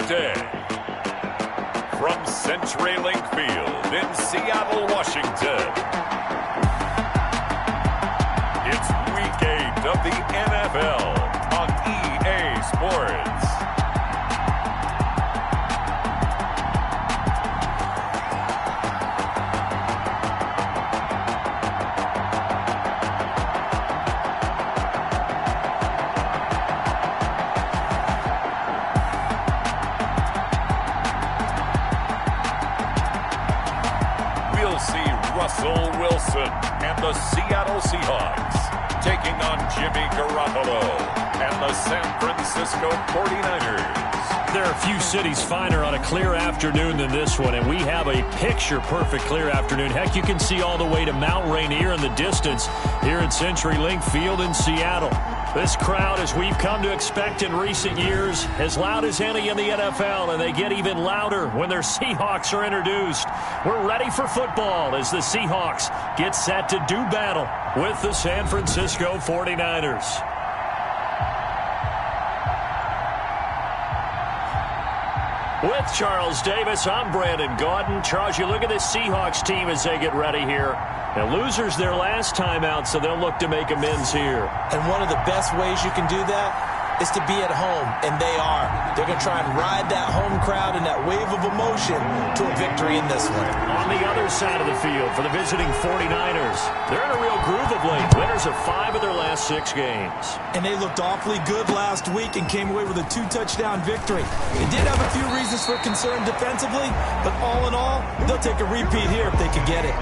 today. From CenturyLink Field in Seattle, Washington, it's Week 8 of the NFL on EA Sports. Russell Wilson and the Seattle Seahawks taking on Jimmy Garoppolo and the San Francisco 49ers. There are a few cities finer on a clear afternoon than this one, and we have a picture-perfect clear afternoon. Heck, you can see all the way to Mount Rainier in the distance here at CenturyLink Field in Seattle. This crowd, as we've come to expect in recent years, as loud as any in the NFL, and they get even louder when their Seahawks are introduced. We're ready for football as the Seahawks get set to do battle with the San Francisco 49ers. With Charles Davis, I'm Brandon Gaudin. Charles, you look at this Seahawks team as they get ready here. Now, losers their last time out, so they'll look to make amends here. And one of the best ways you can do that is to be at home, and they are. They're going to try and ride that home crowd and that wave of emotion to a victory in this one. On the other side of the field for the visiting 49ers, they're in a real groove of late. Winners of 5 of their last 6 games. And they looked awfully good last week and came away with a 2-touchdown victory. They did have a few reasons for concern defensively, but all in all, they'll take a repeat here if they can get it.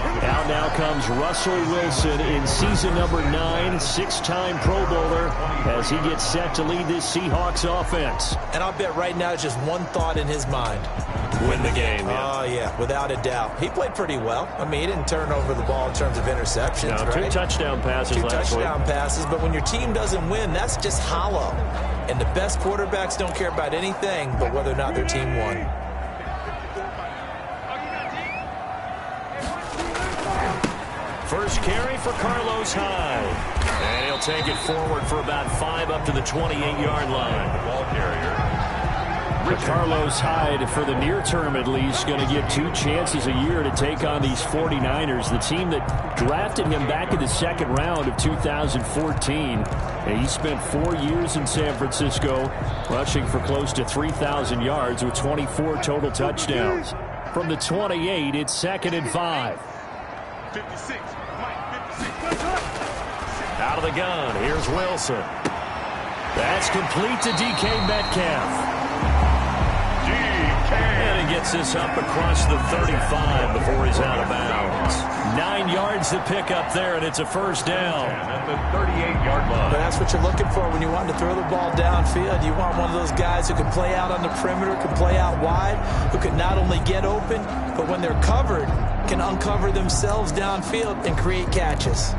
Now comes Russell Wilson in season number 9, 6-time Pro Bowler, as he gets set to lead this Seahawks offense. And I'll bet right now just one thought in his mind. Win the game, yeah. Oh, yeah, without a doubt. He played pretty well. I mean, he didn't turn over the ball in terms of interceptions, no, right? 2 touchdown passes last week. 2 touchdown passes, but when your team doesn't win, that's just hollow. And the best quarterbacks don't care about anything but whether or not their team won. First carry for Carlos Hyde. And he'll take it forward for about 5 up to the 28-yard line. The ball carrier. Carlos Hyde, for the near term at least, going to get 2 chances a year to take on these 49ers, the team that drafted him back in the 2nd round of 2014. And he spent 4 years in San Francisco, rushing for close to 3,000 yards with 24 total touchdowns. From the 28, it's 2nd and 5. 56. Out of the gun, here's Wilson. That's complete to DK Metcalf. And he gets this up across the 35 before he's out of bounds. 9 yards to pick up there, and it's a first down. At the 38-yard line. But that's what you're looking for when you want to throw the ball downfield. You want one of those guys who can play out on the perimeter, can play out wide, who can not only get open, but when they're covered, can uncover themselves downfield and create catches.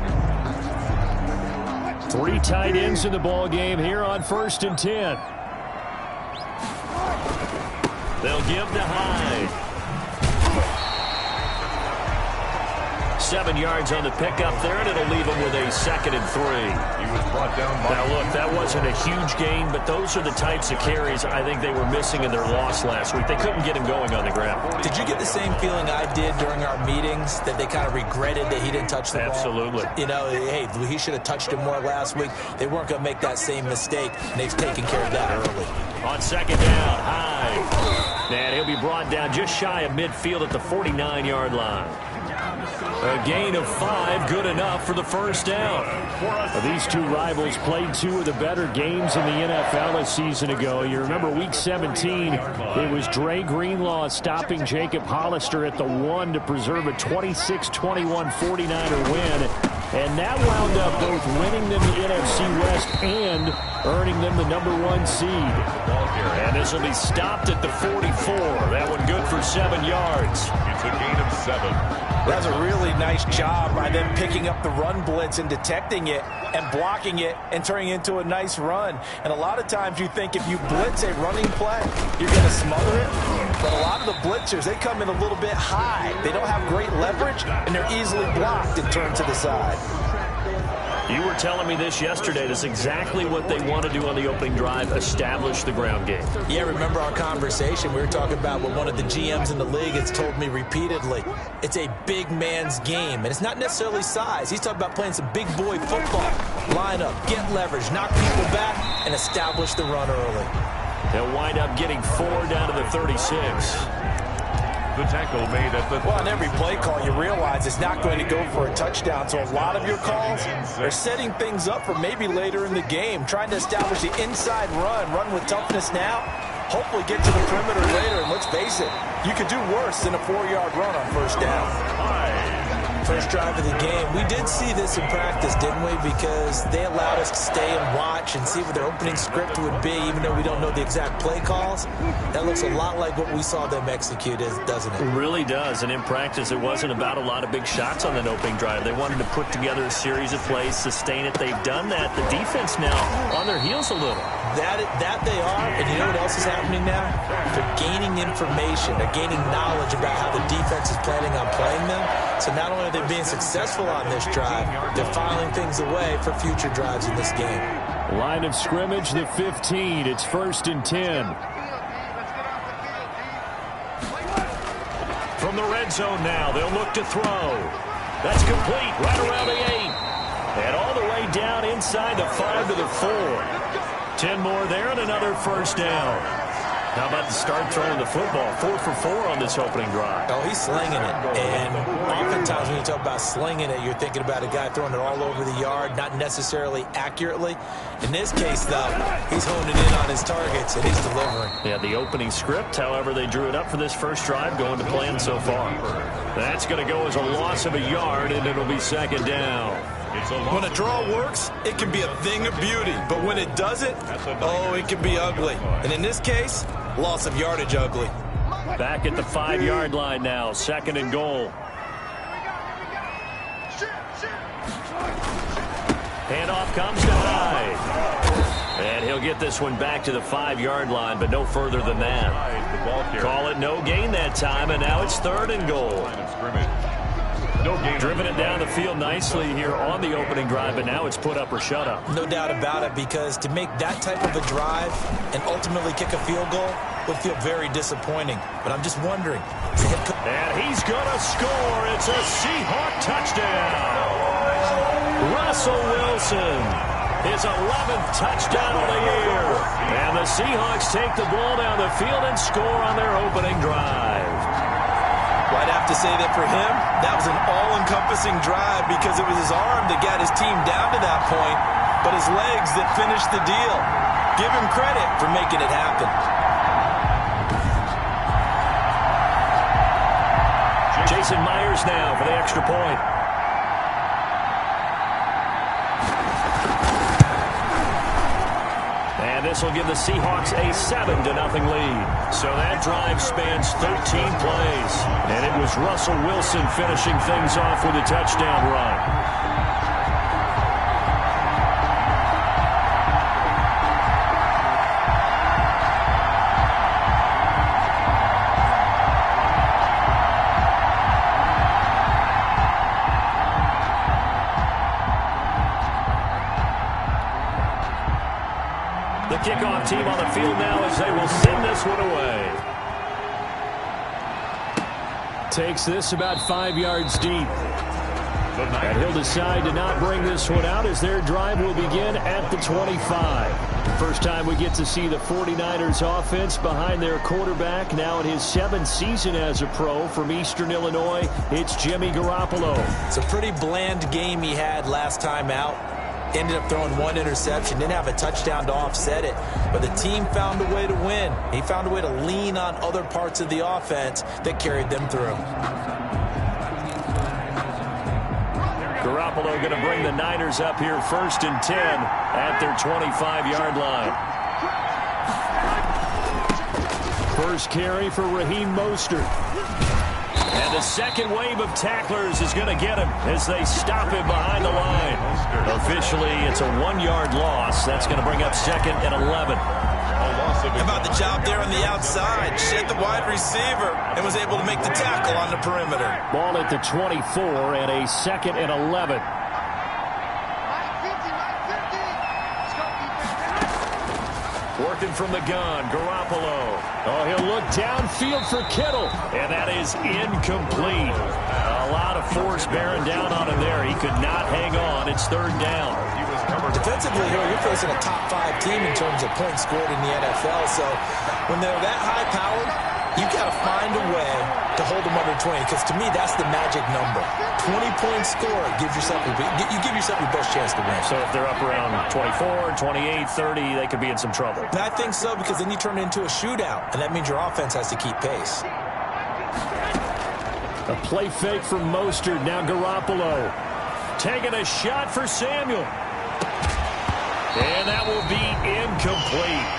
3 tight ends in the ball game here on 1st and 10. They'll give to Hyde. 7 yards on the pickup there, and it'll leave him with a 2nd and 3. He was brought down by... Now, look, that wasn't a huge gain, but those are the types of carries I think they were missing in their loss last week. They couldn't get him going on the ground. Did you get the same feeling I did during our meetings, that they kind of regretted that he didn't touch the ball? Absolutely. You know, hey, he should have touched him more last week. They weren't going to make that same mistake, and they've taken care of that early. On 2nd down, Hyde. And he'll be brought down just shy of midfield at the 49-yard line. A gain of 5, good enough for the first down. These two rivals played 2 of the better games in the NFL a season ago. You remember Week 17, it was Dre Greenlaw stopping Jacob Hollister at the 1 to preserve a 26-21 49er win. And that wound up both winning them the NFC West and earning them the #1 seed. And this will be stopped at the 44. That one good for 7 yards. It's a gain of 7. That's a really nice job by them picking up the run blitz and detecting it and blocking it and turning it into a nice run. And a lot of times you think if you blitz a running play, you're going to smother it. But a lot of the blitzers, they come in a little bit high. They don't have great leverage, and they're easily blocked and turned to the side. You were telling me this yesterday. That's exactly what they want to do on the opening drive, establish the ground game. Yeah, remember our conversation? We were talking about what one of the GMs in the league has told me repeatedly. It's a big man's game, and it's not necessarily size. He's talking about playing some big boy football. Line up, get leverage, knock people back, and establish the run early. They'll wind up getting 4 down to the 36. The tackle made at the... Well, on every play call, you realize it's not going to go for a touchdown, so a lot of your calls are setting things up for maybe later in the game, trying to establish the inside run with toughness now, hopefully get to the perimeter later, and let's face it, you could do worse than a 4-yard run on first down. First drive of the game. We did see this in practice, didn't we? Because they allowed us to stay and watch and see what their opening script would be, even though we don't know the exact play calls. That looks a lot like what we saw them execute, doesn't it? It really does. And in practice, it wasn't about a lot of big shots on that opening drive. They wanted to put together a series of plays, sustain it. They've done that. The defense now on their heels a little. That they are, and you know what else is happening now? They're gaining information. They're gaining knowledge about how the defense is planning on playing them. So not only are they being successful on this drive, they're filing things away for future drives in this game. Line of scrimmage, the 15. It's 1st and 10. From the red zone now, they'll look to throw. That's complete right around the 8. And all the way down inside the 5 to the 4. 10 more there and another first down. How about to start throwing the football? 4 for 4 on this opening drive. Oh, he's slinging it. And oftentimes when you talk about slinging it, you're thinking about a guy throwing it all over the yard, not necessarily accurately. In this case, though, he's honing in on his targets, and he's delivering. Yeah, the opening script, however, they drew it up for this first drive, going to plan so far. That's going to go as a loss of a yard, and it'll be 2nd down. When a draw works, it can be a thing of beauty. But when it doesn't, oh, it can be ugly. And in this case, loss of yardage ugly. Back at the 5-yard line now, 2nd and goal. Handoff comes to Hyde. And he'll get this one back to the 5-yard line, but no further than that. Call it no gain that time, and now it's 3rd and goal. Driven it down the field nicely here on the opening drive, but now it's put up or shut up. No doubt about it, because to make that type of a drive and ultimately kick a field goal would feel very disappointing. But I'm just wondering. And he's going to score. It's a Seahawk touchdown. Russell Wilson, his 11th touchdown of the year. And the Seahawks take the ball down the field and score on their opening drive. Well, I'd have to say that for him, that was an all-encompassing drive because it was his arm that got his team down to that point, but his legs that finished the deal. Give him credit for making it happen. Jason Myers now for the extra point. And this will give the Seahawks a 7-0 lead. So that drive spans 13 plays. And it was Russell Wilson finishing things off with a touchdown run. The kickoff team on the field now as they will send this one away. Takes this about 5 yards deep. And he'll decide to not bring this one out as their drive will begin at the 25. First time we get to see the 49ers offense behind their quarterback. Now in his 7th season as a pro from Eastern Illinois, it's Jimmy Garoppolo. It's a pretty bland game he had last time out. Ended up throwing 1 interception, didn't have a touchdown to offset it, but the team found a way to win. He found a way to lean on other parts of the offense that carried them through. Garoppolo going to bring the Niners up here 1st and 10 at their 25-yard line. First carry for Raheem Mostert. And the second wave of tacklers is going to get him as they stop him behind the line. Officially, it's a 1-yard loss. That's going to bring up 2nd and 11. How about the job there on the outside? Shed the wide receiver and was able to make the tackle on the perimeter. Ball at the 24 and a 2nd and 11. Working from the gun, Garoppolo. Oh, he'll look downfield for Kittle. And that is incomplete. A lot of force bearing down on him there. He could not hang on. It's third down. Defensively, you're facing a top 5 team in terms of points scored in the NFL. So when they're that high-powered, you've got to find a way to hold them under 20, because to me, that's the magic number. 20-point score gives yourself you give yourself your best chance to win. So if they're up around 24, 28, 30, they could be in some trouble. And I think so, because then you turn it into a shootout, and that means your offense has to keep pace. A play fake from Mostert. Now Garoppolo taking a shot for Samuel. And that will be incomplete.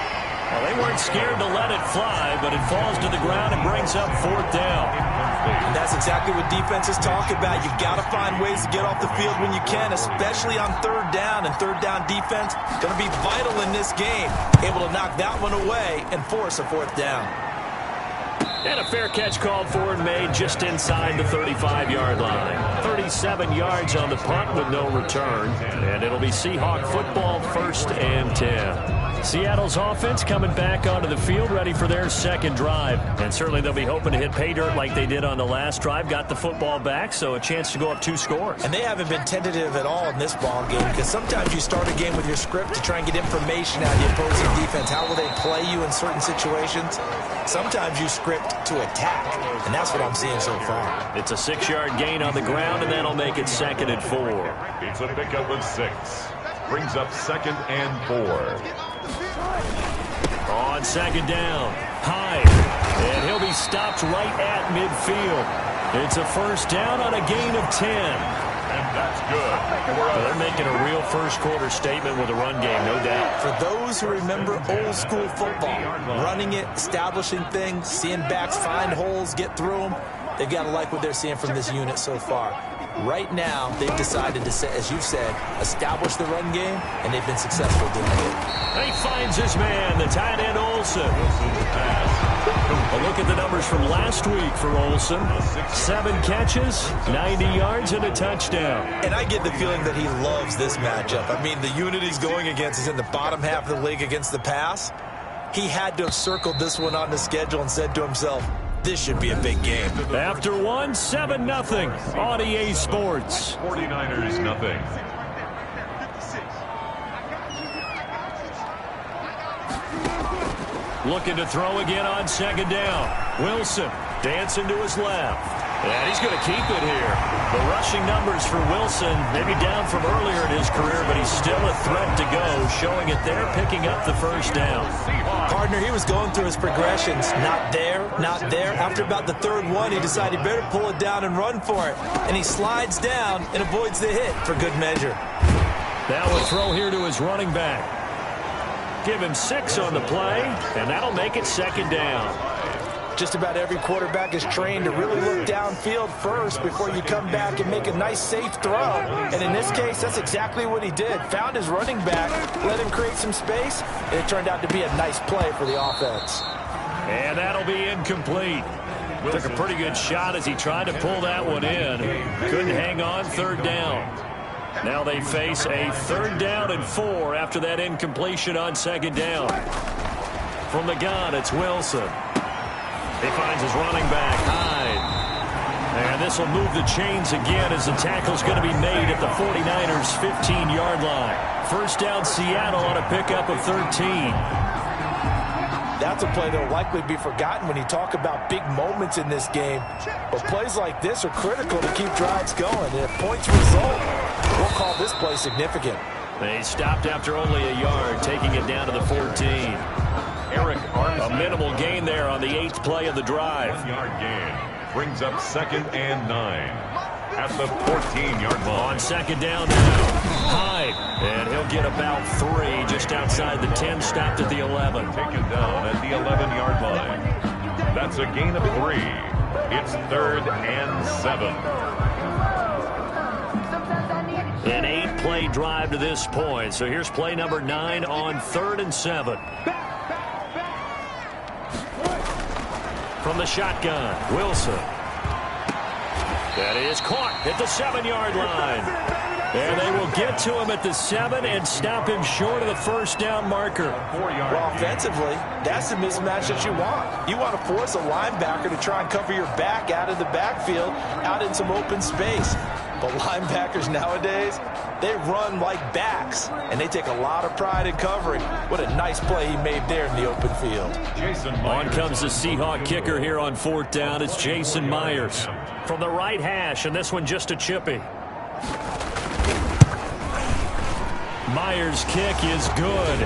Well, they weren't scared to let it fly, but it falls to the ground and brings up fourth down. And that's exactly what defenses talk about. You've got to find ways to get off the field when you can, especially on third down. And third down defense going to be vital in this game. Able to knock that one away and force a fourth down. And a fair catch called for and made just inside the 35-yard line. 37 yards on the punt with no return. And it'll be Seahawk football, 1st and 10. Seattle's offense coming back onto the field, ready for their second drive. And certainly they'll be hoping to hit pay dirt like they did on the last drive. Got the football back, so a chance to go up 2 scores. And they haven't been tentative at all in this ball game, because sometimes you start a game with your script to try and get information out of the opposing defense. How will they play you in certain situations? Sometimes you script to attack, and that's what I'm seeing so far. It's a 6-yard gain on the ground, and that'll make it 2nd and 4. It's a pickup of 6. Brings up 2nd and 4. On 2nd down, Hyde, and he'll be stopped right at midfield. It's a 1st down on a gain of 10. And that's good. Well, they're making a real first-quarter statement with a run game, no doubt. For those who remember old-school football, running it, establishing things, seeing backs find holes, get through them, they've got to like what they're seeing from this unit so far. Right now, they've decided to, as you said, establish the run game, and they've been successful doing it. And he finds his man, the tight end Olsen. A look at the numbers from last week for Olsen. 7 catches, 90 yards, and a touchdown. And I get the feeling that he loves this matchup. I mean, the unit he's going against is in the bottom half of the league against the pass. He had to have circled this one on the schedule and said to himself, this should be a big game. After one, 7-0 on EA Sports. 49ers nothing. Looking to throw again on 2nd down. Wilson dancing to his left. And he's going to keep it here. The rushing numbers for Wilson, maybe down from earlier in his career, but he's still a threat to go, showing it there, picking up the 1st down. Partner, he was going through his progressions. Not there, not there. After about the 3rd one, he decided he better pull it down and run for it. And he slides down and avoids the hit for good measure. Now a throw here to his running back. Give him 6 on the play, and that'll make it 2nd down. Just about every quarterback is trained to really look downfield first before you come back and make a nice, safe throw. And in this case, that's exactly what he did. Found his running back, let him create some space, and it turned out to be a nice play for the offense. And that'll be incomplete. Took a pretty good shot as he tried to pull that one in. Couldn't hang on, 3rd down. Now they face a 3rd down and 4 after that incompletion on 2nd down. From the gun, it's Wilson. He finds his running back, Hyde. And this will move the chains again as the tackle's going to be made at the 49ers' 15-yard line. 1st down Seattle on a pickup of 13. That's a play that will likely be forgotten when you talk about big moments in this game. But plays like this are critical to keep drives going. And if points result, we'll call this play significant. They stopped after only a yard, taking it down to the 14. A minimal gain there on the 8th play of the drive. 1-yard gain brings up 2nd and 9 at the 14-yard line. On 2nd down now, Hyde, and he'll get about 3 just outside the 10, stopped at the 11. Taken down at the 11-yard line. That's a gain of 3. It's 3rd and 7. An 8-play drive to this point. So here's play number 9 on 3rd and 7. From the shotgun, Wilson. That is caught at the 7-yard line. And they will get to him at the 7 and stop him short of the first down marker. Well, offensively, that's the mismatch that you want. You want to force a linebacker to try and cover your back out of the backfield, out in some open space. But linebackers nowadays, they run like backs, and they take a lot of pride in covering. What a nice play he made there in the open field. On comes the Seahawk kicker here on 4th down. It's Jason Myers from the right hash, and this one just a chippy. Myers' kick is good,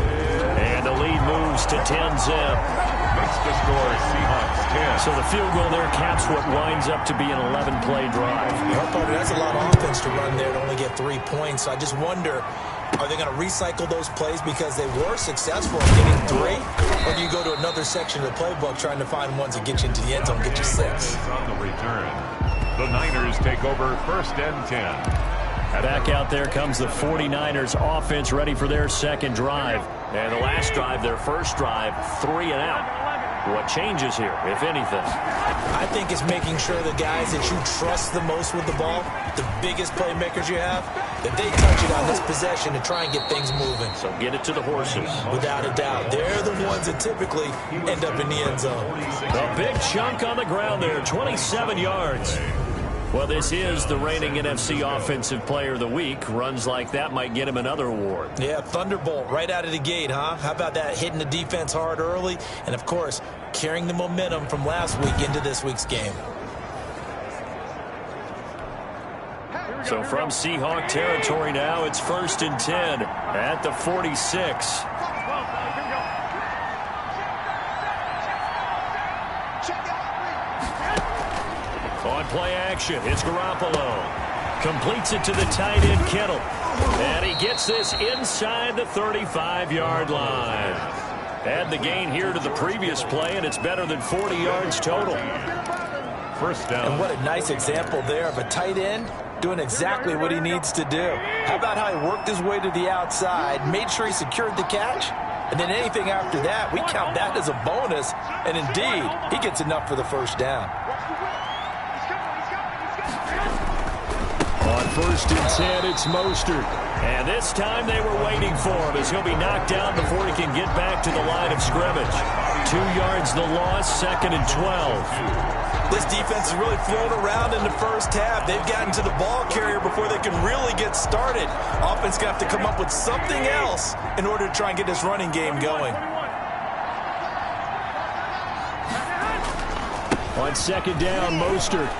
and the lead moves to 10-zip. Makes the score Seahawks 10. So the field goal there caps what winds up to be an 11-play drive. Well, partner, that's a lot of offense to run there to only get 3 points. So I just wonder, are they going to recycle those plays because they were successful in getting 3? Or do you go to another section of the playbook trying to find ones that get you into the end zone, get you 6? On the return, the Niners take over 1st and 10. Back out there comes the 49ers offense ready for their second drive. And the last drive, their first drive, 3 and out. What changes here, if anything? I think it's making sure the guys that you trust the most with the ball, the biggest playmakers you have, that they touch it on this possession to try and get things moving. So get it to the horses. Without a doubt. They're the ones that typically end up in the end zone. A big chunk on the ground there, 27 yards. Well, this is the reigning NFC Offensive Player of the Week. Runs like that might get him another award. Yeah, Thunderbolt right out of the gate, huh? How about that, hitting the defense hard early? And, of course, carrying the momentum from last week into this week's game. So from Seahawk territory now, it's 1st and 10 at the 46. On play action, it's Garoppolo. Completes it to the tight end, Kittle. And he gets this inside the 35-yard line. Add the gain here to the previous play, and it's better than 40 yards total. 1st down. And what a nice example there of a tight end doing exactly what he needs to do. How about how he worked his way to the outside, made sure he secured the catch, and then anything after that, we count that as a bonus. And indeed, he gets enough for the 1st down. On 1st and 10, it's Mostert. And this time they were waiting for him as he'll be knocked down before he can get back to the line of scrimmage. 2 yards the loss, 2nd and 12. This defense is really thrown around in the first half. They've gotten to the ball carrier before they can really get started. Offense going to have to come up with something else in order to try and get this running game going. On 2nd down, Mostert.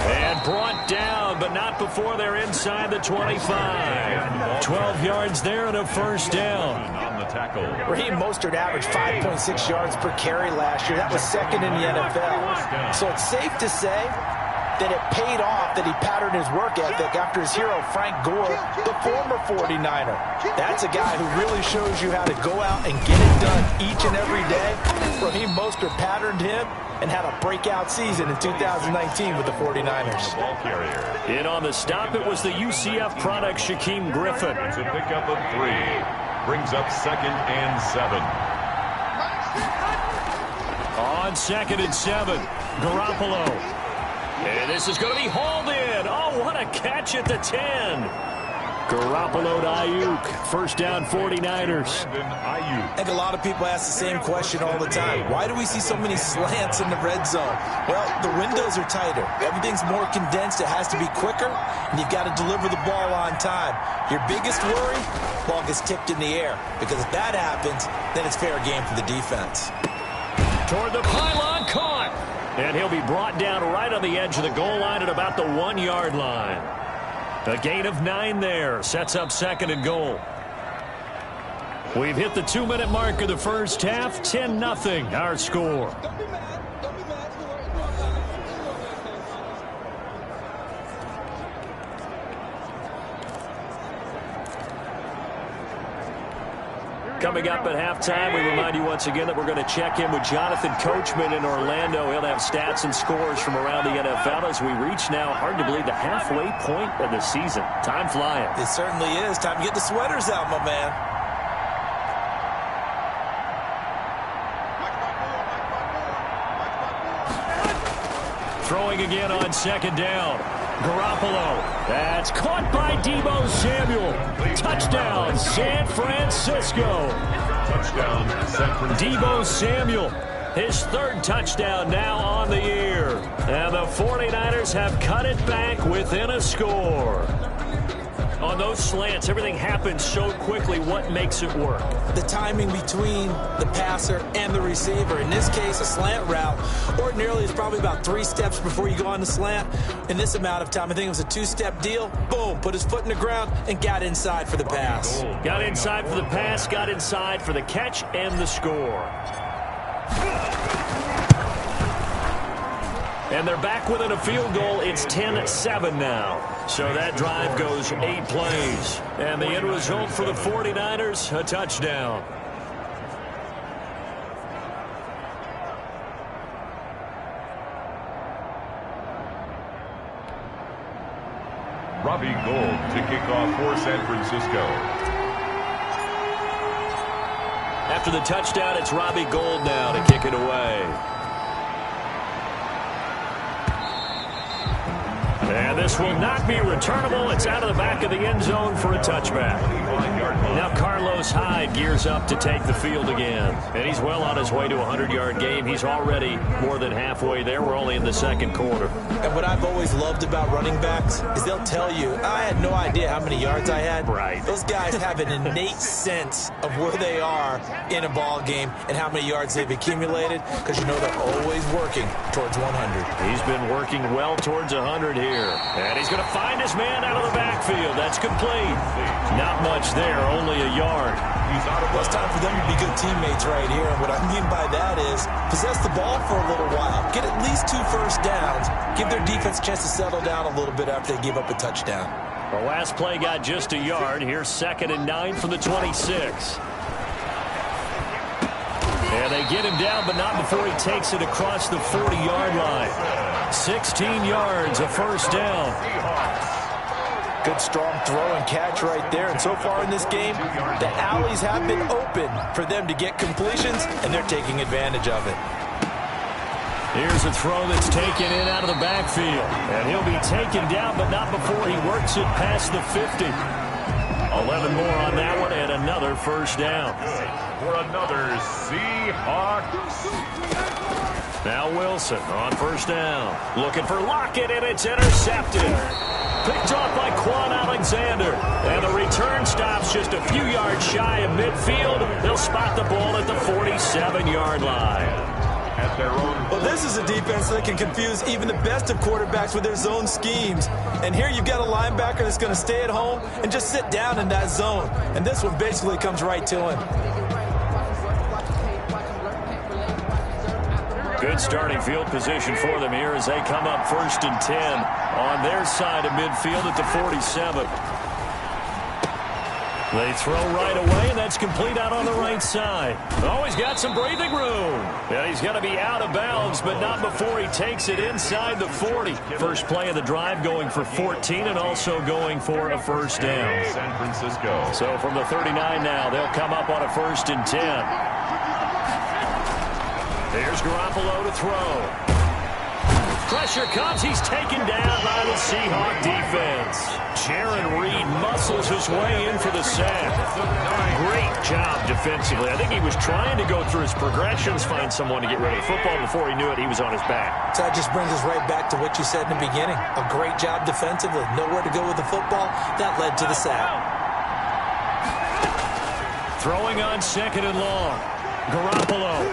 And brought down, but not before they're inside the 25. 12 yards there and a 1st down. On the tackle. Raheem Mostert averaged 5.6 yards per carry last year. That was 2nd in the NFL. So it's safe to say that it paid off that he patterned his work ethic after his hero, Frank Gore, the former 49er. That's a guy who really shows you how to go out and get it done each and every day. Raheem Mostert patterned him and had a breakout season in 2019 with the 49ers. Ball carrier. In on the stop, it was the UCF product, Shaquem Griffin. It's a pickup of 3. Brings up 2nd and 7. On 2nd and 7, Garoppolo. And this is going to be hauled in. Oh, what a catch at the 10. Garoppolo to Ayuk. 1st down, 49ers. I think a lot of people ask the same question all the time. Why do we see so many slants in the red zone? Well, the windows are tighter. Everything's more condensed. It has to be quicker, and you've got to deliver the ball on time. Your biggest worry, ball gets tipped in the air, because if that happens, then it's fair game for the defense. Toward the pylon, caught. And he'll be brought down right on the edge of the goal line at about the 1-yard line. A gain of 9 there. Sets up 2nd and goal. We've hit the 2-minute mark of the first half. 10-0 our score. Coming up at halftime, we remind you once again that we're going to check in with Jonathan Coachman in Orlando. He'll have stats and scores from around the NFL as we reach now, hard to believe, the halfway point of the season. Time flying. It certainly is. Time to get the sweaters out, my man. Throwing again on 2nd down. Garoppolo. That's caught by Deebo Samuel. Touchdown, San Francisco. Touchdown, San Francisco. Deebo Samuel, his third touchdown now on the year. And the 49ers have cut it back within a score. On those slants, everything happens so quickly. What makes it work? The timing between the passer and the receiver. In this case, a slant route ordinarily is probably about 3 steps before you go on the slant. In this amount of time, I think it was a 2-step deal. Boom, put his foot in the ground and got inside for the pass. Got inside for the pass, got inside for the catch and the score. And they're back within a field goal. It's 10-7 now. So that drive goes 8 plays. And the end result for the 49ers, a touchdown. Robbie Gould to kick off for San Francisco. After the touchdown, it's Robbie Gould now to kick it away. And this will not be returnable. It's out of the back of the end zone for a touchback. Now Carlos Hyde gears up to take the field again. And he's well on his way to a 100-yard game. He's already more than halfway there. We're only in the second quarter. And what I've always loved about running backs is they'll tell you, I had no idea how many yards I had. Right. Those guys have an innate sense of where they are in a ball game and how many yards they've accumulated, because you know they're always working towards 100. He's been working well towards 100 here. And he's going to find his man out of the backfield. That's complete. Not much there, only a yard. Well, it's time for them to be good teammates right here. And what I mean by that is possess the ball for a little while. Get at least 2 first downs. Give their defense a chance to settle down a little bit after they give up a touchdown. The last play got just a yard. Here's 2nd and 9 from the 26. And they get him down, but not before he takes it across the 40-yard line. 16 yards, a first down. Good strong throw and catch right there. And so far in this game, the alleys have been open for them to get completions, and they're taking advantage of it. Here's a throw that's taken in out of the backfield. And he'll be taken down, but not before he works it past the 50. 11 more on that one, and another first down. For another Seahawks. Now Wilson on first down. Looking for Lockett, and it's intercepted. Picked off by Quan Alexander. And the return stops just a few yards shy of midfield. They'll spot the ball at the 47-yard line. At their own. Well, this is a defense that can confuse even the best of quarterbacks with their zone schemes. And here you've got a linebacker that's going to stay at home and just sit down in that zone. And this one basically comes right to him. Good starting field position for them here as they come up 1st and 10 on their side of midfield at the 47. They throw right away, and that's complete out on the right side. Oh, he's got some breathing room. And he's going to be out of bounds, but not before he takes it inside the 40. First play of the drive going for 14 and also going for a first down. San Francisco. So from the 39 now, they'll come up on a 1st and 10. There's Garoppolo to throw. Pressure comes. He's taken down by the Seahawk defense. Jaron Reed muscles his way in for the sack. Great job defensively. I think he was trying to go through his progressions, find someone to get rid of the football. Before he knew it, he was on his back. So that just brings us right back to what you said in the beginning. A great job defensively. Nowhere to go with the football. That led to the sack. Throwing on 2nd and long. Garoppolo.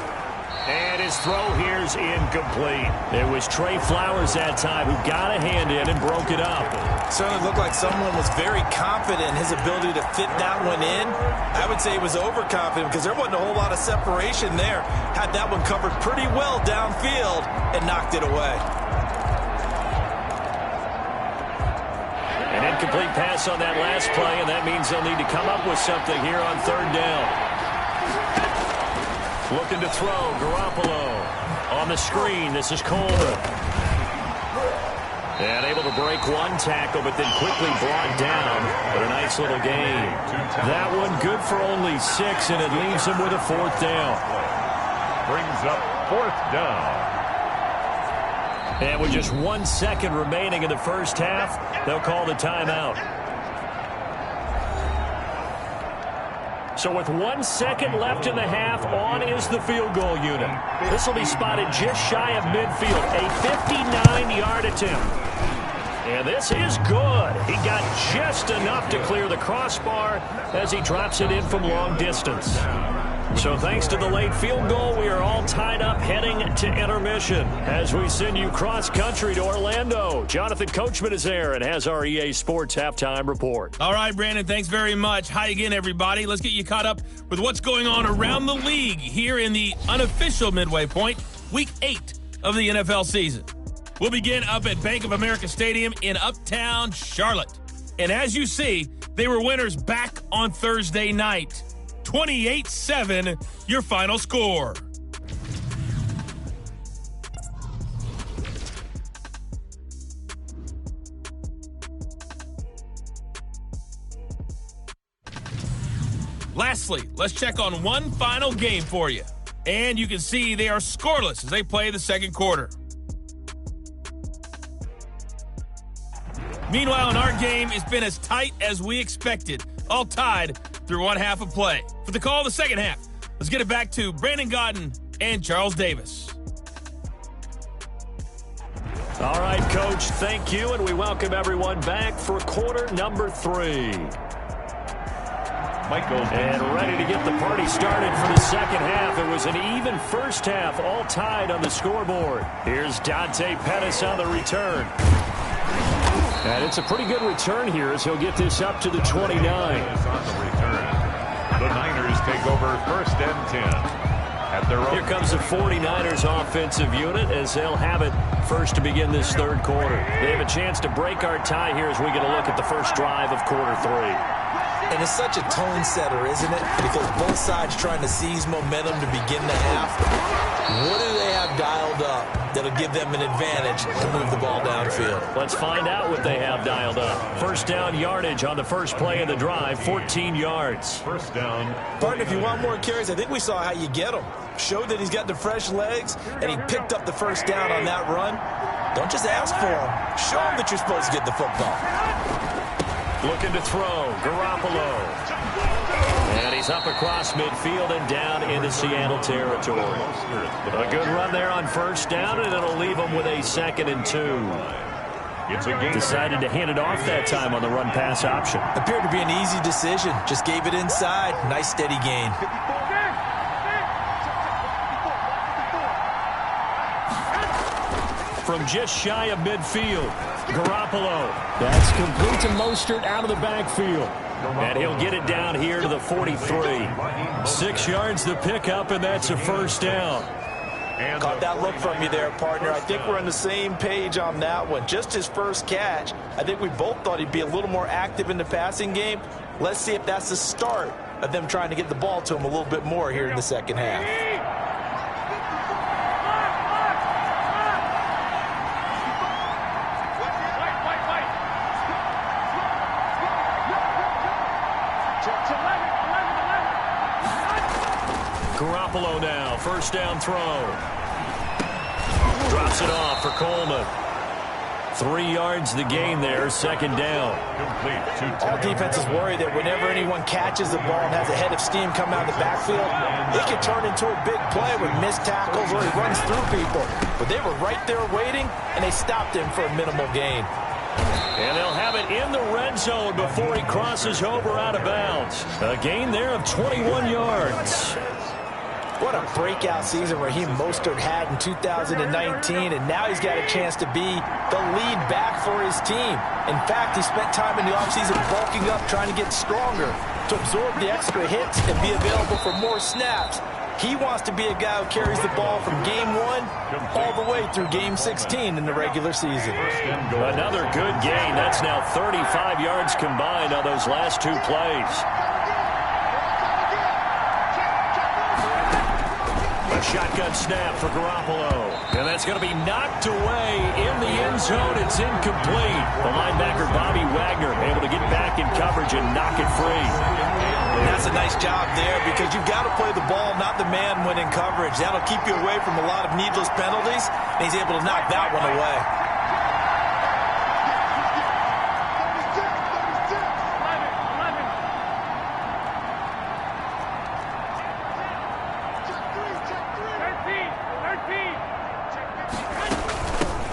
And his throw here's incomplete. It was Trey Flowers that time who got a hand in and broke it up. Certainly looked like someone was very confident in his ability to fit that one in. I would say he was overconfident because there wasn't a whole lot of separation there. Had that one covered pretty well downfield and knocked it away. An incomplete pass on that last play, and that means they'll need to come up with something here on 3rd down. Looking to throw, Garoppolo. On the screen, this is Coleman. And able to break one tackle, but then quickly brought down. But a nice little gain. That one good for only 6, and it leaves him with a 4th down. Brings up 4th down. And with just 1 second remaining in the first half, they'll call the timeout. So with 1 second left in the half, on is the field goal unit. This will be spotted just shy of midfield, a 59-yard attempt. And this is good. He got just enough to clear the crossbar as he drops it in from long distance. So thanks to the late field goal, we are all tied up heading to intermission as we send you cross-country to Orlando. Jonathan Coachman is there and has our EA Sports halftime report. All right, Brandon, thanks very much. Hi again, everybody. Let's get you caught up with what's going on around the league here in the unofficial midway point, Week 8 of the NFL season. We'll begin up at Bank of America Stadium in Uptown Charlotte. And as you see, they were winners back on Thursday night. 28-7, your final score. Lastly, let's check on one final game for you. And you can see they are scoreless as they play the second quarter. Meanwhile, in our game, it's been as tight as we expected, all tied through one half of play. For the call of the second half, let's get it back to Brandon Gaudin and Charles Davis. All right, Coach, thank you, and we welcome everyone back for quarter number 3. And ready to get the party started for the second half. It was an even first half, all tied on the scoreboard. Here's Dante Pettis on the return. And it's a pretty good return here as he'll get this up to the 29. On the return. The Niners take over first and 10. At their own. Here comes the 49ers offensive unit as they'll have it first to begin this third quarter. They have a chance to break our tie here as we get a look at the first drive of quarter 3. And it's such a tone setter, isn't it? Because both sides trying to seize momentum to begin the half. What do they have dialed up that'll give them an advantage to move the ball downfield? Let's find out what they have dialed up. First down yardage on the first play of the drive, 14 yards. First down. Partner, if you want more carries, I think we saw how you get them. Showed that he's got the fresh legs, and he picked up the first down on that run. Don't just ask for him. Show him that you're supposed to get the football. Looking to throw, Garoppolo. And he's up across midfield and down into Seattle territory. A good run there on first down, and it'll leave him with a 2nd and 2. Decided to hand it off that time on the run-pass option. Appeared to be an easy decision. Just gave it inside. Nice steady gain. From just shy of midfield, Garoppolo. That's complete to Mostert out of the backfield. And he'll get it down here to the 43. 6 yards the pickup, and that's a first down. Caught that look from you there, partner. I think we're on the same page on that one. Just his first catch. I think we both thought he'd be a little more active in the passing game. Let's see if that's the start of them trying to get the ball to him a little bit more here in the second half. Garoppolo now, first down throw. Drops it off for Coleman. 3 yards the gain there, second down. All defenses worry that whenever anyone catches the ball and has a head of steam coming out of the backfield, it can turn into a big play with missed tackles or he runs through people. But they were right there waiting, and they stopped him for a minimal gain. And they'll have it in the red zone before he crosses over out of bounds. A gain there of 21 yards. What a breakout season Raheem Mostert had in 2019, and now he's got a chance to be the lead back for his team. In fact, he spent time in the offseason bulking up, trying to get stronger, to absorb the extra hits and be available for more snaps. He wants to be a guy who carries the ball from game 1 all the way through game 16 in the regular season. Another good gain. That's now 35 yards combined on those last 2 plays. Shotgun snap for Garoppolo. And that's going to be knocked away in the end zone. It's incomplete. The linebacker, Bobby Wagner, able to get back in coverage and knock it free. That's That's a nice job there because you've got to play the ball, not the man when in coverage. That'll keep you away from a lot of needless penalties, and he's able to knock that one away.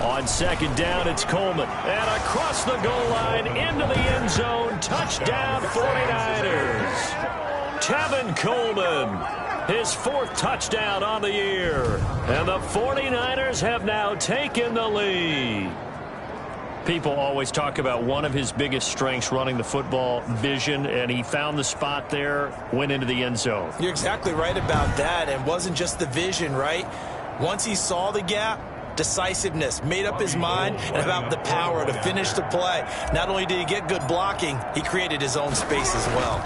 On second down, it's Coleman. And across the goal line, into the end zone. Touchdown, 49ers. Tevin Coleman, his 4th touchdown on the year. And the 49ers have now taken the lead. People always talk about one of his biggest strengths running the football, vision, and he found the spot there, went into the end zone. You're exactly right about that. And it wasn't just the vision, right? Once he saw the gap, decisiveness, made up his mind, and about the power to finish the play. Not only did he get good blocking, he created his own space as well.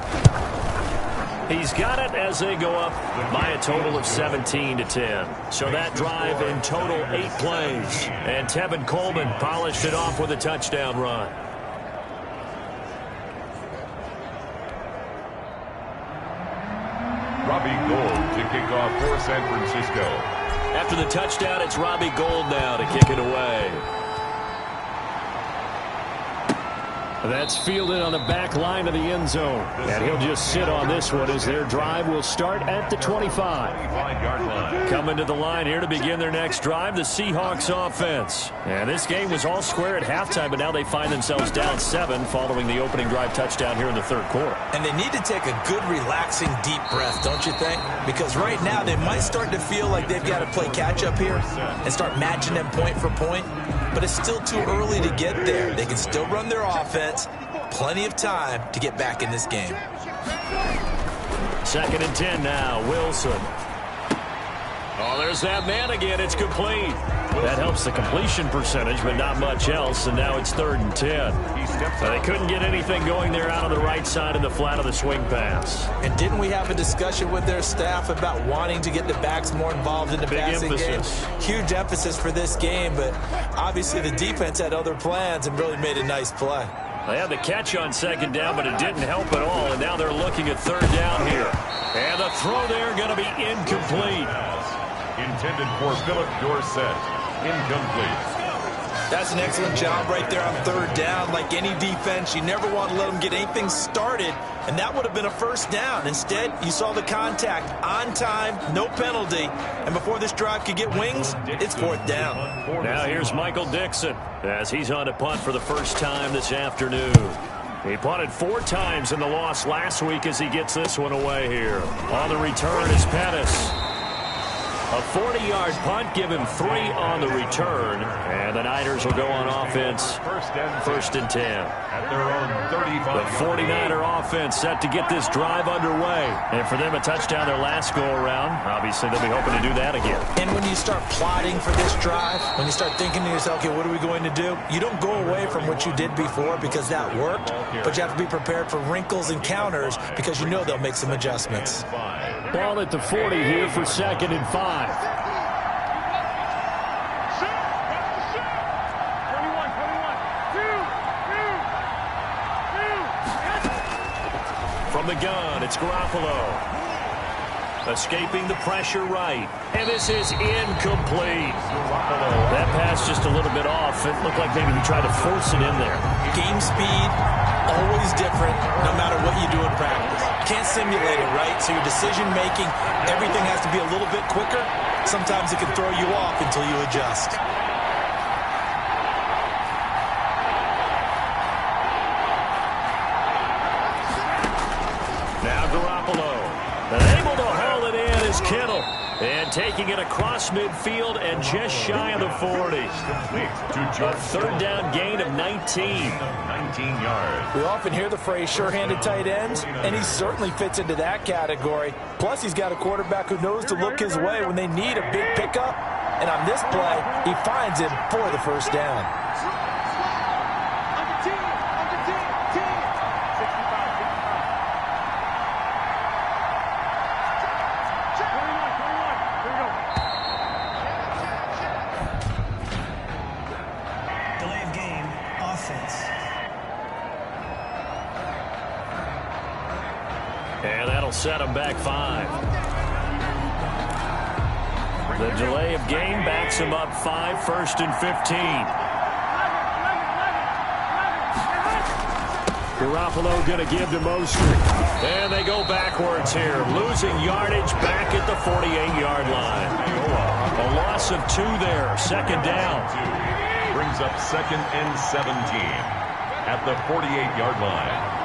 He's got it as they go up by a total of 17-10. So that drive in total 8 plays. And Tevin Coleman polished it off with a touchdown run. Robbie Gould to kick off for San Francisco. After the touchdown, it's Robbie Gould now to kick it away. That's fielded on the back line of the end zone. And he'll just sit on this one as their drive will start at the 25-yard line. Coming to the line here to begin their next drive, the Seahawks offense. And this game was all square at halftime, but now they find themselves down 7 following the opening drive touchdown here in the 3rd quarter. And they need to take a good, relaxing, deep breath, don't you think? Because right now they might start to feel like they've got to play catch-up here and start matching them point for point. But it's still too early to get there. They can still run their offense. Plenty of time to get back in this game. 2nd and 10 now. Wilson. Oh, there's that man again. It's complete. That helps the completion percentage, but not much else. And now it's 3rd and 10. They couldn't get anything going there out on the right side of the flat of the swing pass. And didn't we have a discussion with their staff about wanting to get the backs more involved in the passing game? Huge emphasis for this game, but obviously the defense had other plans and really made a nice play. They had the catch on 2nd down, but it didn't help at all. And now they're looking at 3rd down here. And the throw there going to be incomplete. Intended for Philip Dorsett. Incomplete. That's an excellent job right there on 3rd down. Like any defense, you never want to let them get anything started, and that would have been a 1st down. Instead, you saw the contact on time, no penalty, and before this drive could get wings, it's 4th down. Now here's Michael Dixon as he's on to punt for the first time this afternoon. He punted 4 times in the loss last week as he gets this one away here. On the return is Pettis. A 40-yard punt, give him 3 on the return, and the Niners will go on offense. 1st and 10. At their own 35. The 49er offense set to get this drive underway. And for them, a touchdown their last go-around. Obviously, they'll be hoping to do that again. And when you start plotting for this drive, when you start thinking to yourself, okay, what are we going to do? You don't go away from what you did before because that worked, but you have to be prepared for wrinkles and counters because you know they'll make some adjustments. Ball at the 40 here for 2nd and 5. From the gun, it's Garoppolo. Escaping the pressure right. And this is incomplete. That pass just a little bit off. It looked like maybe he tried to force it in there. Game speed, always different, no matter what you do in practice. Can't simulate it, right? So your decision-making, everything has to be a little bit quicker. Sometimes it can throw you off until you adjust. Now Garoppolo. Able to haul it in is Kittle. And taking it across midfield and just shy of the 40. A 3rd down gain of 19 yards. We often hear the phrase sure-handed tight ends, and he certainly fits into that category. Plus, he's got a quarterback who knows to look his way when they need a big pickup. And on this play, he finds him for the 1st down. And that set them back 5. The delay of game backs them up 5, 1st and 15. Garoppolo going to give to Mostert. And they go backwards here, losing yardage back at the 48-yard line. A loss of 2 there, 2nd down. Brings up 2nd and 17 at the 48-yard line.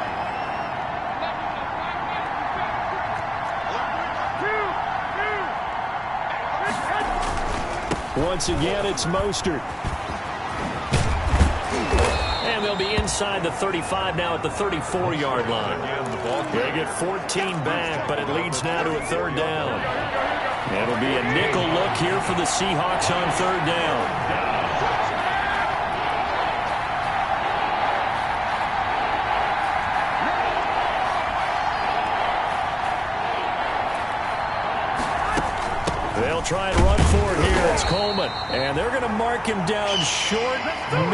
Once again, it's Mostert. And they'll be inside the 35 now at the 34-yard line. They get 14 back, but it leads now to a 3rd down. It'll be a nickel look here for the Seahawks on 3rd down. They'll try and run for it here. It's Coleman. And they're going to mark him down short,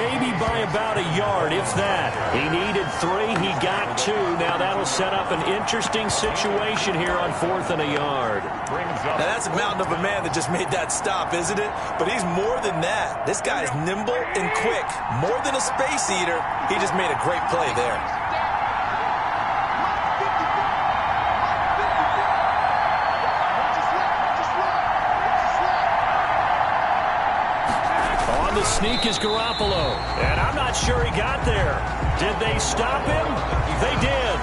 maybe by about a yard, if that. He needed 3. He got 2. Now that'll set up an interesting situation here on 4th and a yard. Now that's a mountain of a man that just made that stop, isn't it? But he's more than that. This guy's nimble and quick. More than a space eater. He just made a great play there. Sneak is Garoppolo, and I'm not sure he got there. Did they stop him? They did.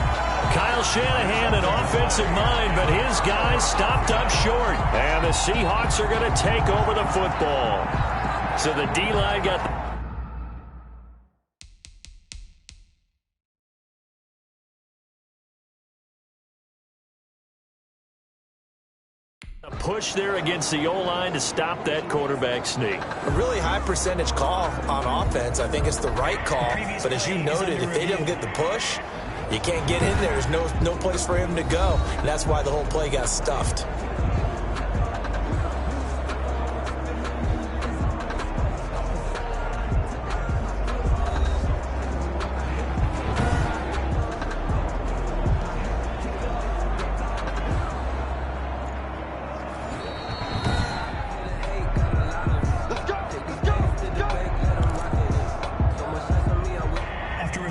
Kyle Shanahan, an offensive mind, but his guys stopped up short. And the Seahawks are going to take over the football. So the D-line got... a push there against the O-line to stop that quarterback sneak. A really high percentage call on offense. I think it's the right call. But as you noted, if they don't get the push, you can't get in there. There's no place for him to go. And that's why the whole play got stuffed.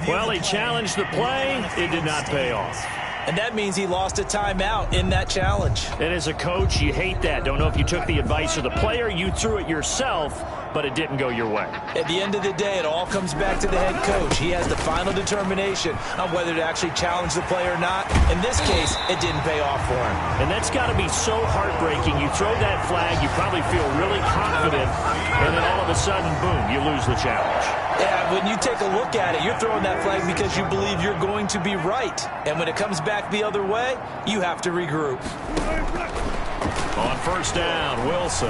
Well, he challenged the play. It did not pay off. And that means he lost a timeout in that challenge. And as a coach, you hate that. Don't know if you took the advice of the player, you threw it yourself, but it didn't go your way. At the end of the day, it all comes back to the head coach. He has the final determination on whether to actually challenge the play or not. In this case, it didn't pay off for him. And that's got to be so heartbreaking. You throw that flag, you probably feel really confident, and then all of a sudden, boom, you lose the challenge. Yeah, when you take a look at it, you're throwing that flag because you believe you're going to be right. And when it comes back the other way, you have to regroup. On 1st down, Wilson.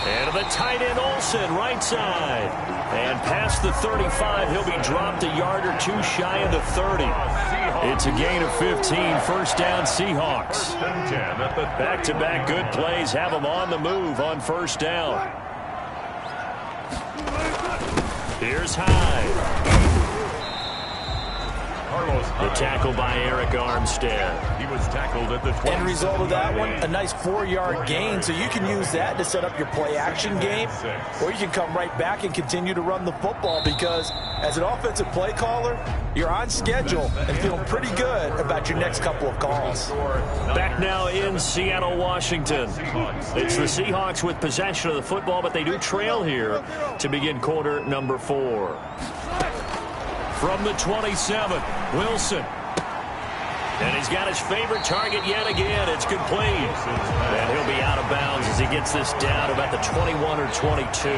And to the tight end, Olsen, right side. And past the 35, he'll be dropped a yard or 2 shy of the 30. It's a gain of 15, 1st down Seahawks. Back-to-back good plays have them on the move on 1st down. Here's Hyde. The tackle by Eric Armstead. He was tackled at the 20. End result of that one, a nice 4-yard gain. So you can use that to set up your play-action game, or you can come right back and continue to run the football because as an offensive play caller, you're on schedule and feeling pretty good about your next couple of calls. Back now in Seattle, Washington. It's the Seahawks with possession of the football, but they do trail here to begin quarter number 4. From the 27, Wilson. And he's got his favorite target yet again. It's complete. And he'll be out of bounds as he gets this down to about the 21 or 22.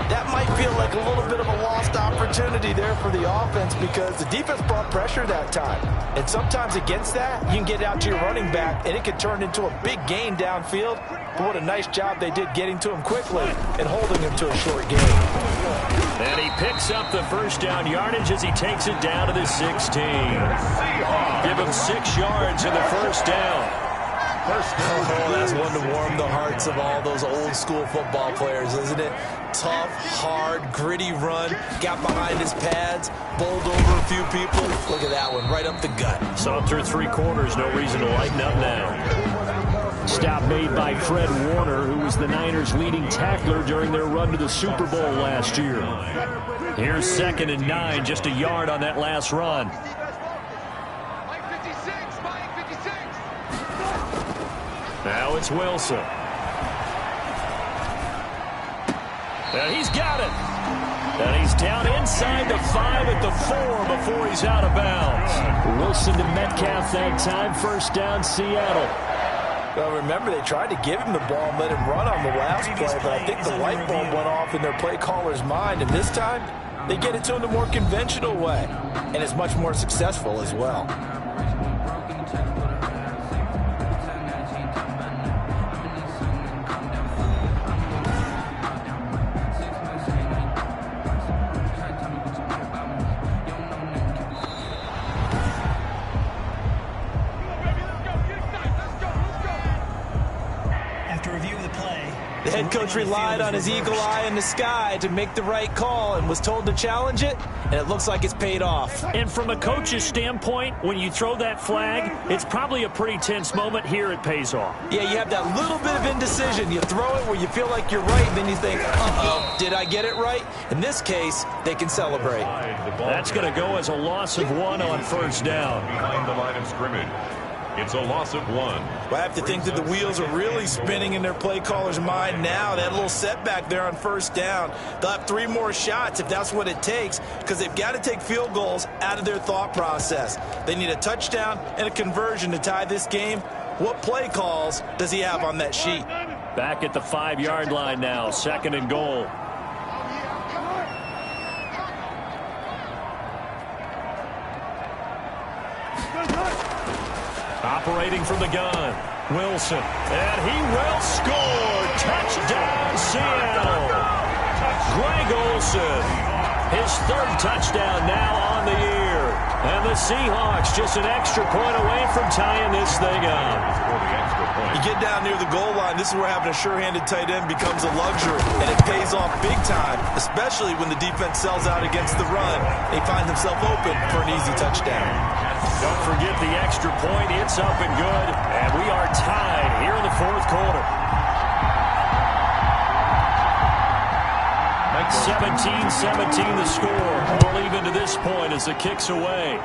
That might feel like a little bit of a lost opportunity there for the offense because the defense brought pressure that time. And sometimes against that, you can get out to your running back, and it can turn into a big gain downfield. But what a nice job they did getting to him quickly and holding him to a short gain. And he picks up the 1st down yardage as he takes it down to the 16. Give him 6 yards in the 1st down. Oh, that's one to warm the hearts of all those old school football players, isn't it? tough, hard, gritty run. Got behind his pads, bowled over a few people. Look at that one, right up the gut. So through 3 quarters, no reason to lighten up now. Stop made by Fred Warner, who was the Niners' leading tackler during their run to the Super Bowl last year. Here's 2nd and 9, just a yard on that last run. Now it's Wilson. And he's got it. And he's down inside the 5 at the 4 before he's out of bounds. Wilson to Metcalf that time. First down, Seattle. Well, remember, they tried to give him the ball and let him run on the last play, but I think the light bulb went off in their play caller's mind, and this time they get it to him the more conventional way, and it's much more successful as well. The head coach relied on his eagle eye in the sky to make the right call and was told to challenge it, and it looks like it's paid off. And from a coach's standpoint, when you throw that flag, it's probably a pretty tense moment. Here it pays off. Yeah, you have that little bit of indecision. You throw it where you feel like you're right, and then you think, uh-oh, did I get it right? In this case, they can celebrate. That's going to go as a loss of 1 on first down. Behind the line of scrimmage. It's a loss of 1. Well, I have to think that the wheels are really spinning in their play caller's mind now. That little setback there on first down. They'll have 3 more shots if that's what it takes, because they've got to take field goals out of their thought process. They need a touchdown and a conversion to tie this game. What play calls does he have on that sheet? Back at the 5-yard line now, 2nd and goal. Operating from the gun, Wilson, and he will score. Touchdown, Seattle. Greg Olsen, his 3rd touchdown now on the year. And the Seahawks just an extra point away from tying this thing up. You get down near the goal line, this is where having a sure-handed tight end becomes a luxury, and it pays off big time, especially when the defense sells out against the run. He finds himself open for an easy touchdown. Don't forget the extra point. It's up and good. And we are tied here in the 4th quarter. 17-17 the score. All even to this point as the kick's away.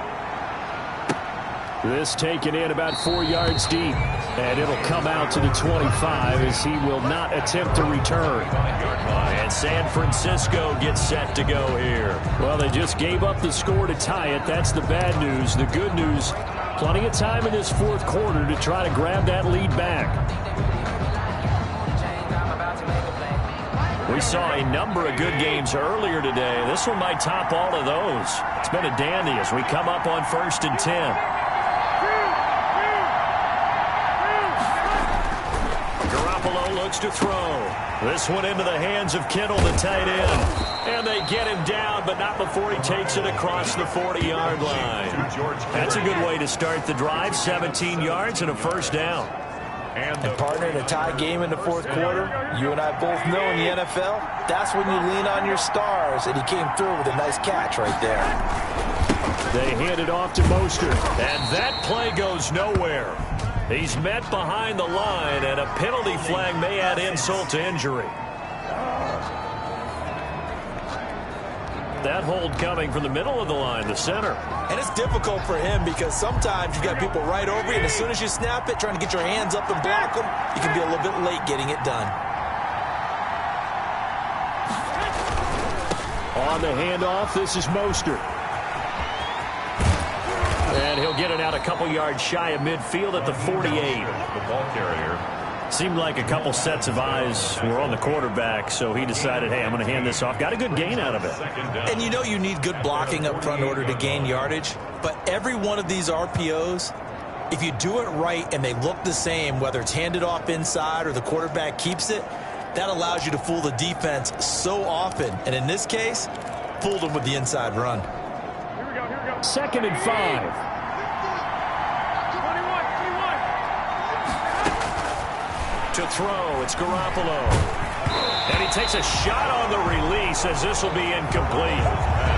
This taken in about 4 yards deep. And it'll come out to the 25 as he will not attempt to return. And San Francisco gets set to go here. Well, they just gave up the score to tie it. That's the bad news. The good news, plenty of time in this 4th quarter to try to grab that lead back. We saw a number of good games earlier today. This one might top all of those. It's been a dandy as we come up on 1st and 10. Looks to throw. This one into the hands of Kittle, the tight end. And they get him down, but not before he takes it across the 40-yard line. That's a good way to start the drive. 17 yards and a first down. And partner, in a tie game in the 4th quarter, you and I both know in the NFL, that's when you lean on your stars, and he came through with a nice catch right there. They hand it off to Mostert, and that play goes nowhere. He's met behind the line, and a penalty flag may add insult to injury. That hold coming from the middle of the line, the center. And it's difficult for him because sometimes you've got people right over you, and as soon as you snap it, trying to get your hands up and block them, you can be a little bit late getting it done. On the handoff, this is Mostert. And he'll get it out a couple yards shy of midfield at the 48. The ball carrier. Seemed like a couple sets of eyes were on the quarterback, so he decided, hey, I'm going to hand this off. Got a good gain out of it. And you know you need good blocking up front in order to gain yardage, but every one of these RPOs, if you do it right and they look the same, whether it's handed off inside or the quarterback keeps it, that allows you to fool the defense so often. And in this case, fooled them with the inside run. Here we go. 2nd and 5. To throw, it's Garoppolo. And he takes a shot on the release as this will be incomplete.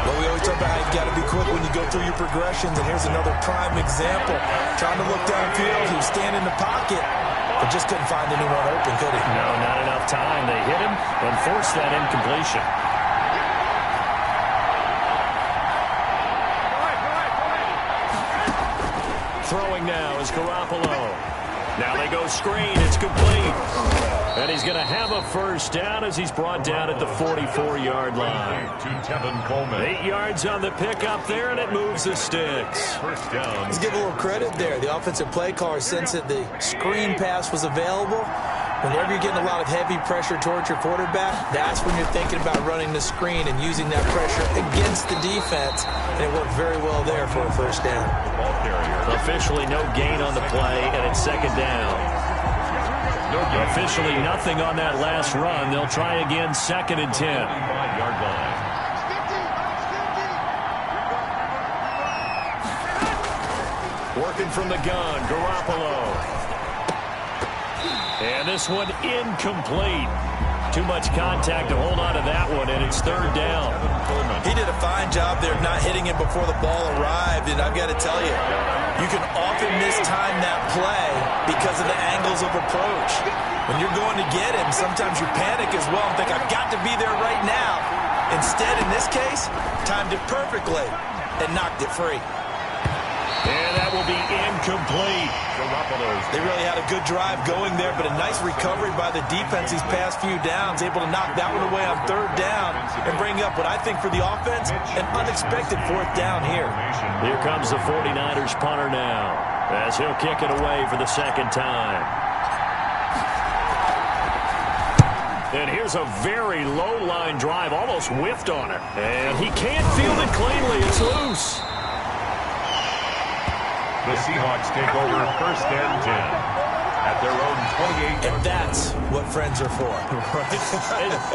Well, we always talk about how you've got to be quick when you go through your progressions, and here's another prime example. Trying to look downfield, he was standing in the pocket, but just couldn't find anyone open, could he? No, not enough time. They hit him and forced that incompletion. Throwing now is Garoppolo. Now they go screen. It's complete. And he's going to have a first down as he's brought down at the 44-yard line. To Tevin Coleman. 8 yards on the pickup there, and it moves the sticks. First down. Let's give a little credit there. The offensive play caller sensed that the screen pass was available. Whenever you're getting a lot of heavy pressure towards your quarterback, that's when you're thinking about running the screen and using that pressure against the defense. And it worked very well there for a first down. Officially no gain on the play, and it's second down. Officially nothing on that last run. They'll try again, 2nd and 10. 5-yard line. Working from the gun, Garoppolo. And this one incomplete. Too much contact to hold on to that one, and it's 3rd down. He did a fine job there of not hitting him before the ball arrived, and I've got to tell you, you can often mistime that play because of the angles of approach. When you're going to get him, sometimes you panic as well and think, I've got to be there right now. Instead, in this case, timed it perfectly and knocked it free. And that will be incomplete. They really had a good drive going there, but a nice recovery by the defense these past few downs, able to knock that one away on 3rd down and bring up what I think for the offense, an unexpected 4th down here. Here comes the 49ers punter now, as he'll kick it away for the 2nd time. And here's a very low-line drive, almost whiffed on it. And he can't field it cleanly. It's loose. The Seahawks take over 1st and 10 at their own 28. And that's what friends are for.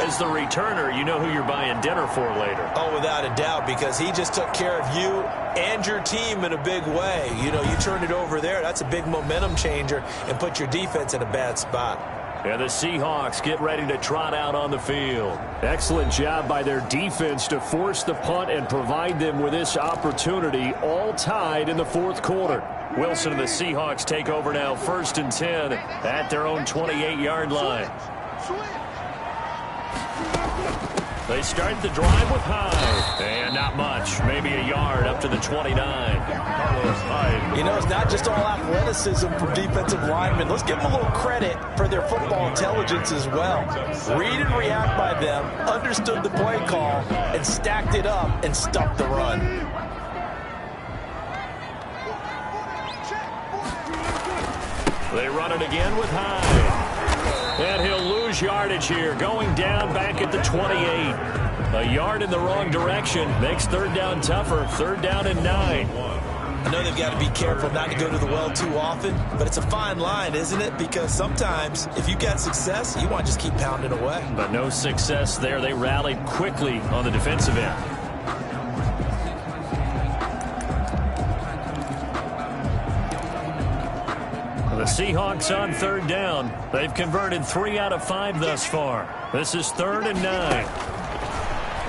As the returner, you know who you're buying dinner for later. Oh, without a doubt, because he just took care of you and your team in a big way. You know, you turned it over there. That's a big momentum changer and put your defense in a bad spot. And the Seahawks get ready to trot out on the field. Excellent job by their defense to force the punt and provide them with this opportunity, all tied in the 4th quarter. Wilson and the Seahawks take over now, 1st and 10 at their own 28-yard line. They start the drive with Hyde. And not much, maybe a yard up to the 29. You know, it's not just all athleticism from defensive linemen. Let's give them a little credit for their football intelligence as well. Read and react by them, understood the play call, and stacked it up and stopped the run. They run it again with Hyde. And he'll lose yardage here, going down back at the 28. A yard in the wrong direction makes 3rd down tougher. 3rd down and 9. I know they've got to be careful not to go to the well too often, but it's a fine line, isn't it? Because sometimes, if you've got success, you want to just keep pounding away. But no success there. They rallied quickly on the defensive end. The Seahawks on 3rd down. They've converted 3 out of 5 thus far. This is 3rd and 9.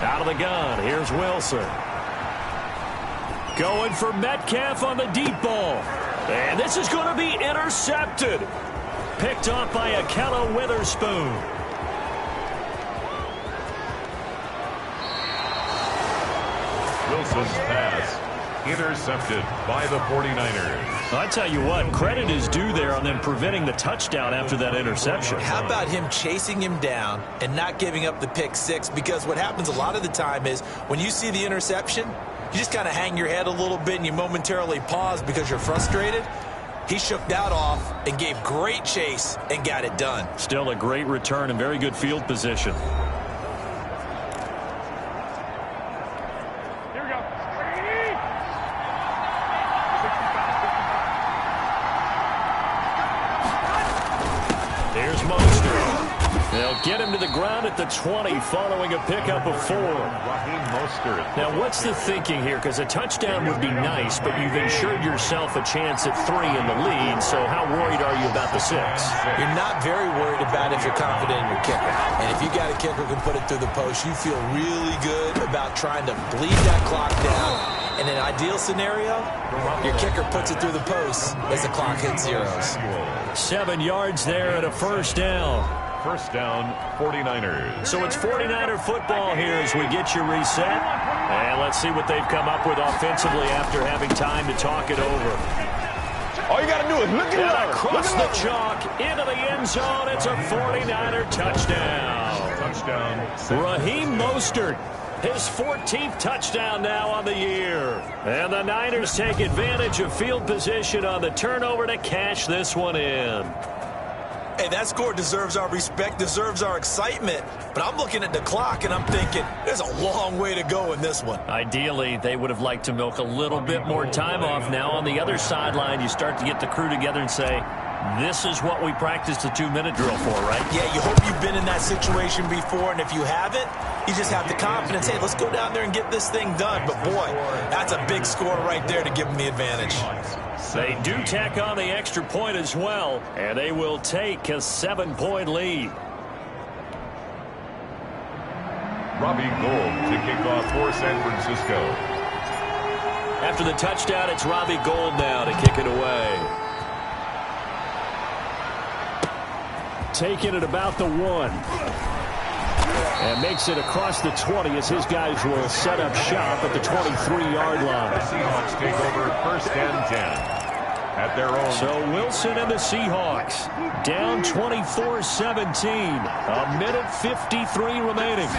Out of the gun, here's Wilson. Going for Metcalf on the deep ball. And this is going to be intercepted. Picked off by Akello Witherspoon. Wilson's pass intercepted by the 49ers. I tell you what, credit is due there on them preventing the touchdown after that interception. How about him chasing him down and not giving up the pick 6? Because what happens a lot of the time is when you see the interception, you just kind of hang your head a little bit and you momentarily pause because you're frustrated. He shook that off and gave great chase and got it done. Still a great return and very good field position. Here's Mostert. They'll get him to the ground at the 20 following a pickup of 4. Now, what's the thinking here? Because a touchdown would be nice, but you've ensured yourself a chance at 3 in the lead, so how worried are you about the 6? You're not very worried about it if you're confident in your kicker. And if you got a kicker who can put it through the post, you feel really good about trying to bleed that clock down. In an ideal scenario, your kicker puts it through the post as the clock hits zeros. 7 yards there and a first down. First down, 49ers. So it's 49er football here as we get you reset. And let's see what they've come up with offensively after having time to talk it over. All you got to do is look at it. Across the chalk, into the end zone. It's a 49er touchdown. Touchdown. Raheem Mostert. His 14th touchdown now on the year. And the Niners take advantage of field position on the turnover to cash this one in. Hey, that score deserves our respect, deserves our excitement. But I'm looking at the clock, and I'm thinking there's a long way to go in this one. Ideally, they would have liked to milk a little bit more time off. Now on the other sideline, you start to get the crew together and say, this is what we practiced the 2-minute drill for, right? Yeah, you hope you've been in that situation before, and if you haven't, you just have the confidence, hey, let's go down there and get this thing done. But, boy, that's a big score right there to give them the advantage. They do tack on the extra point as well, and they will take a 7-point lead. Robbie Gould to kick off for San Francisco. After the touchdown, it's Robbie Gould now to kick it away. Taking it about the 1. And makes it across the 20 as his guys will set up shop at the 23-yard line. The Seahawks take over first and 10 at their own. So Wilson and the Seahawks down 24-17. A minute 53 remaining.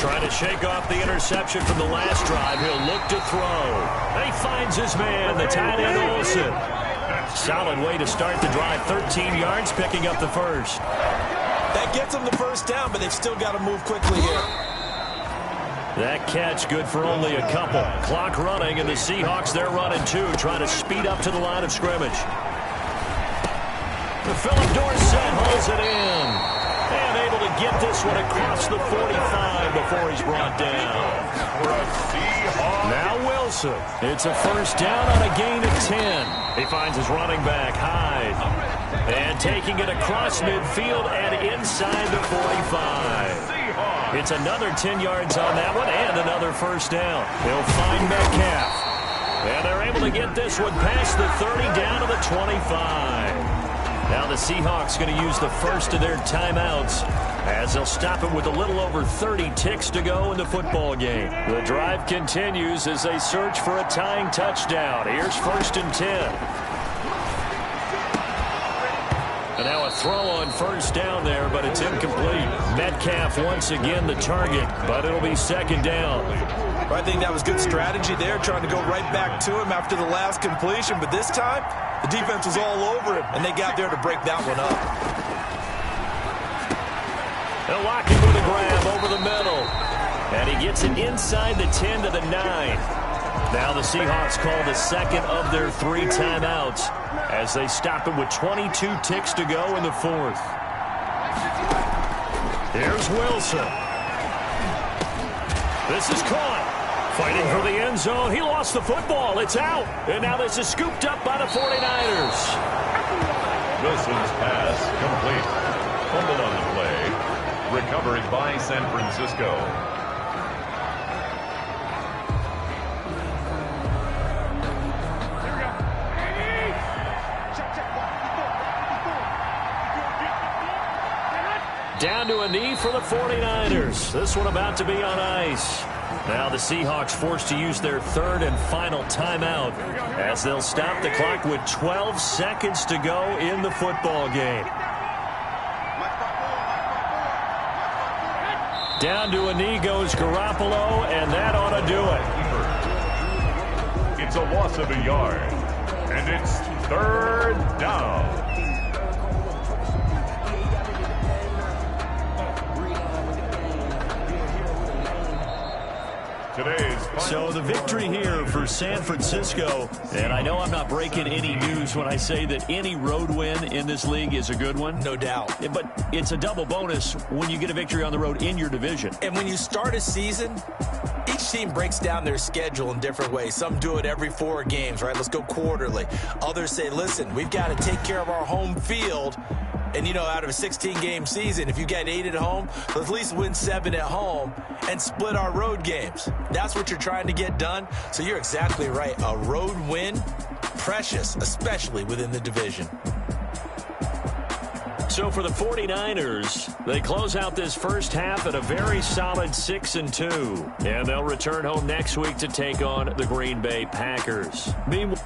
Trying to shake off the interception from the last drive. He'll look to throw. And he finds his man, the tight end Olsen. Solid way to start the drive. 13 yards, picking up the first. That gets them the first down, but they've still got to move quickly here. That catch good for only a couple. Clock running, and the Seahawks, they're running too, trying to speed up to the line of scrimmage. The Philip Dorsett holds it in. And able to get this one across the 45 before he's brought down. Now Wilson. It's a first down on a gain of 10. He finds his running back, Hyde. And taking it across midfield and inside the 45. It's another 10 yards on that one and another first down. He'll find Metcalf. And they're able to get this one past the 30 down to the 25. Now the Seahawks going to use the first of their timeouts as they'll stop it with a little over 30 ticks to go in the football game. The drive continues as they search for a tying touchdown. Here's first and 10. And now a throw on first down there, but it's incomplete. Metcalf once again the target, but it'll be second down. I think that was good strategy there, trying to go right back to him after the last completion. But this time, the defense was all over him, and they got there to break that one up. They'll lock him with a grab over the middle. And he gets it inside the 10 to the 9. Now the Seahawks call the second of their 3 timeouts as they stop it with 22 ticks to go in the fourth. Here's Wilson. This is caught. Fighting for the end zone. He lost the football. It's out. And now this is scooped up by the 49ers. Wilson's pass complete. Fumbled on the play. Recovered by San Francisco. Down to a knee for the 49ers. This one about to be on ice. Now the Seahawks forced to use their third and final timeout as they'll stop the clock with 12 seconds to go in the football game. Down to a knee goes Garoppolo, and that ought to do it. It's a loss of a yard, and it's third down. To today's final. So the victory here for San Francisco. And I know I'm not breaking any news when I say that any road win in this league is a good one. No doubt. But it's a double bonus when you get a victory on the road in your division. And when you start a season, each team breaks down their schedule in different ways. Some do it every 4 games, right? Let's go quarterly. Others say, listen, we've got to take care of our home field. And, you know, out of a 16-game season, if you get 8 at home, let's at least win 7 at home and split our road games. That's what you're trying to get done. So you're exactly right. A road win, precious, especially within the division. So for the 49ers, they close out this first half at a very solid 6-2. And they'll return home next week to take on the Green Bay Packers. Meanwhile,